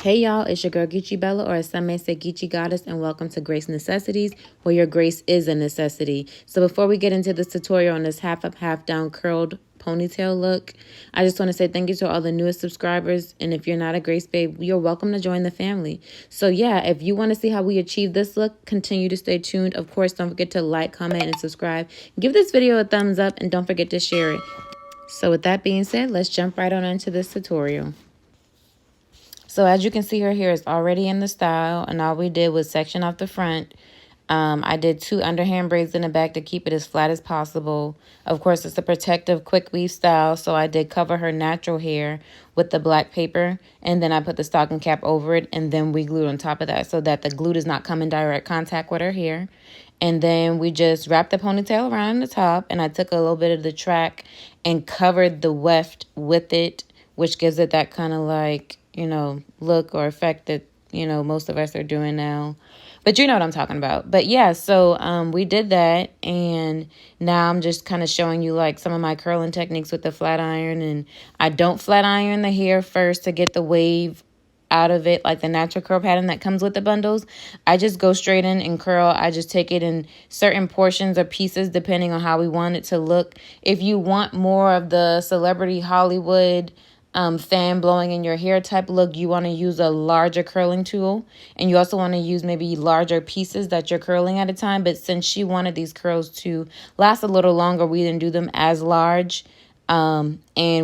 Hey y'all, it's your girl Geechee Bella, or as some may say Geechee Goddess, and welcome to Grace Necessities, where your grace is a necessity. So before we get into this tutorial on this half up, half down curled ponytail look, I just want to say thank you to all the newest subscribers, and if you're not a Grace babe, you're welcome to join the family. So yeah, if you want to see how we achieve this look, continue to stay tuned. Of course, don't forget to like, comment, and subscribe. Give this video a thumbs up, and don't forget to share it. So with that being said, let's jump right on into this tutorial. So as you can see, her hair is already in the style, and all we did was section off the front. I did 2 underhand braids in the back to keep it as flat as possible. Of course, it's a protective quick weave style, so I did cover her natural hair with the black paper, and then I put the stocking cap over it, and then we glued on top of that so that the glue does not come in direct contact with her hair. And then we just wrapped the ponytail around the top, and I took a little bit of the track and covered the weft with it, which gives it that kind of like, look or effect that, most of us are doing now. But you know what I'm talking about. But yeah, so we did that, and now I'm just kind of showing you like some of my curling techniques with the flat iron. And I don't flat iron the hair first to get the wave out of it, like the natural curl pattern that comes with the bundles. I just go straight in and curl. I just take it in certain portions or pieces depending on how we want it to look. If you want more of the celebrity Hollywood fan blowing in your hair type look, you want to use a larger curling tool, and you also want to use maybe larger pieces that you're curling at a time. But since she wanted these curls to last a little longer, we didn't do them as large, and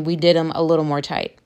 we did them a little more tight.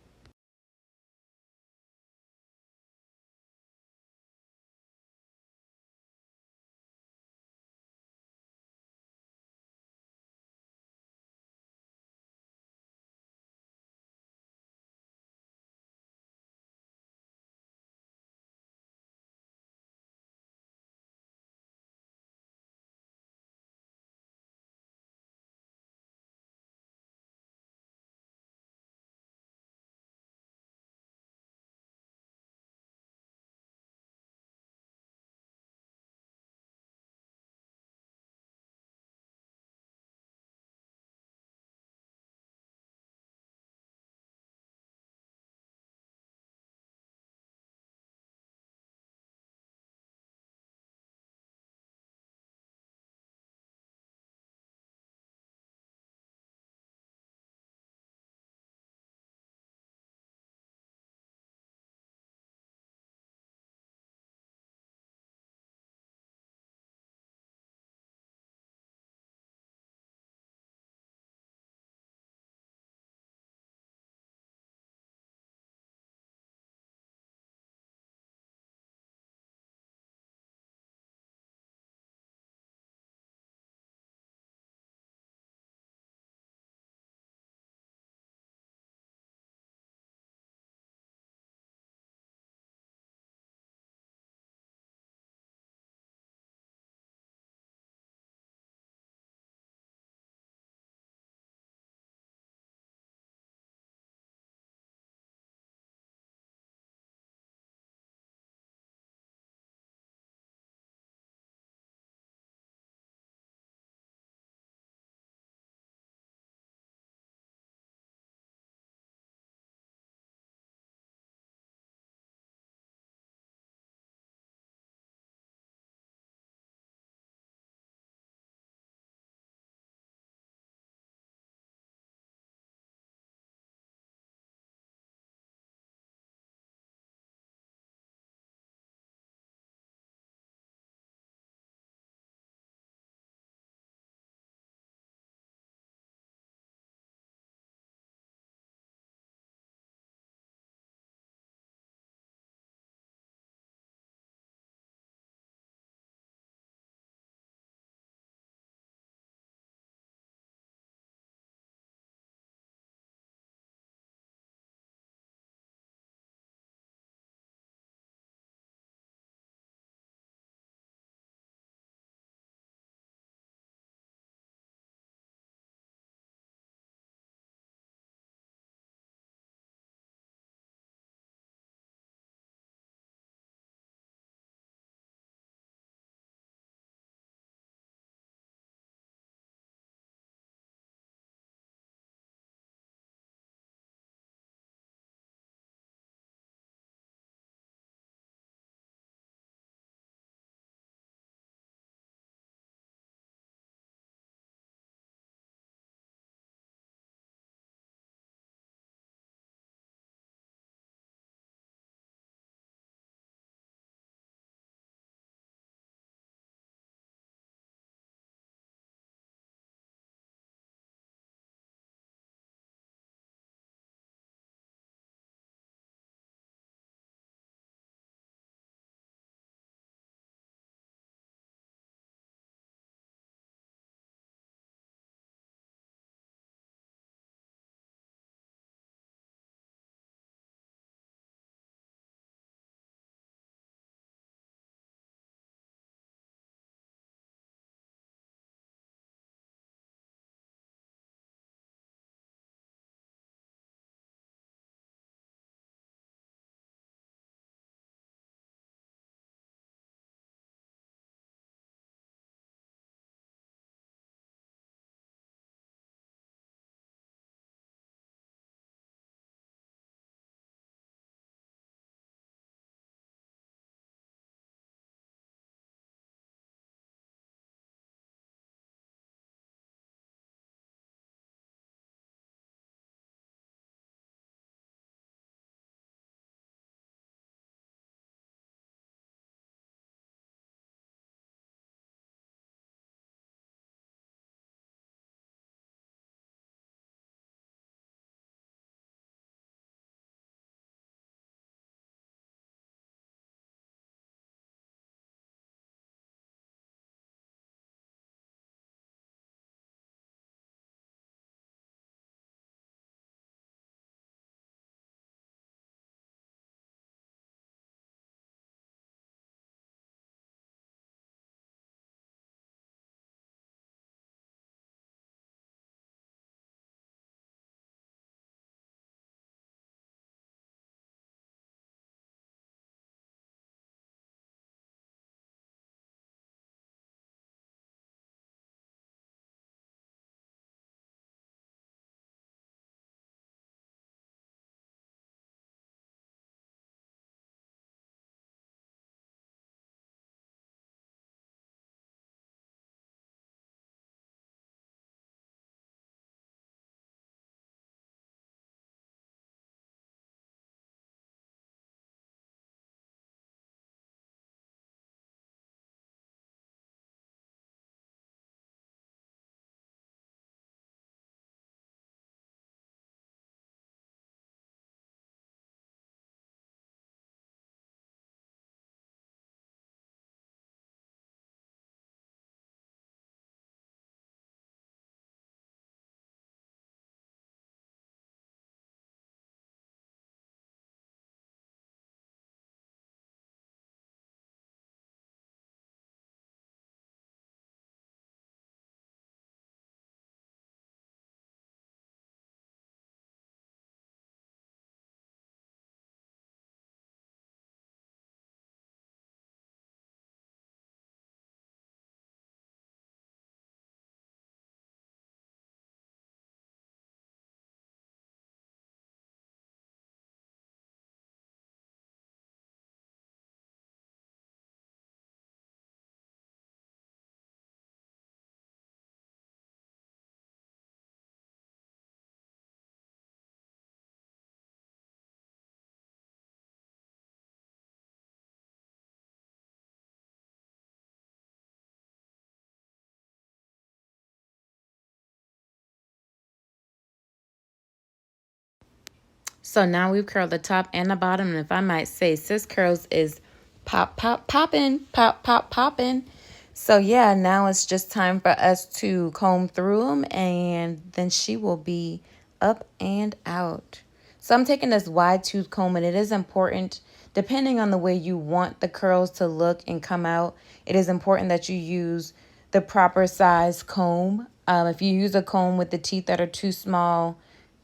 So now we've curled the top and the bottom. And if I might say, sis curls is pop, pop, popping, pop, pop, popping. So yeah, now it's just time for us to comb through them, and then she will be up and out. So I'm taking this wide tooth comb, and it is important, depending on the way you want the curls to look and come out, it is important that you use the proper size comb. If you use a comb with the teeth that are too small,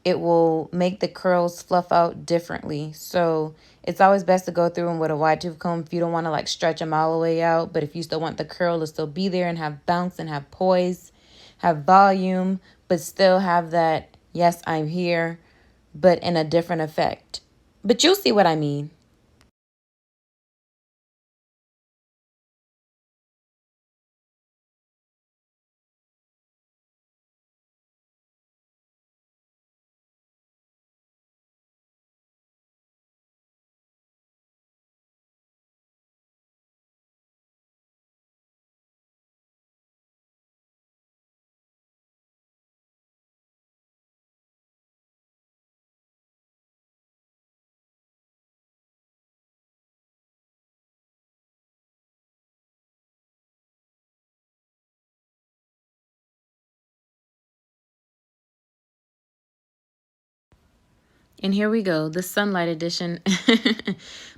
it will make the curls fluff out differently. So it's always best to go through them with a wide tooth comb if you don't want to like stretch them all the way out. But if you still want the curl to still be there and have bounce and have poise, have volume, but still have that, yes, I'm here, but in a different effect. But you'll see what I mean. And here we go, the sunlight edition.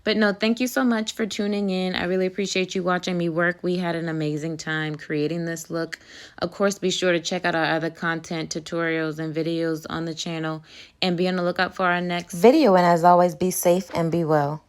But no, thank you so much for tuning in. I really appreciate you watching me work. We had an amazing time creating this look. Of course, be sure to check out our other content, tutorials, and videos on the channel. And be on the lookout for our next video. And as always, be safe and be well.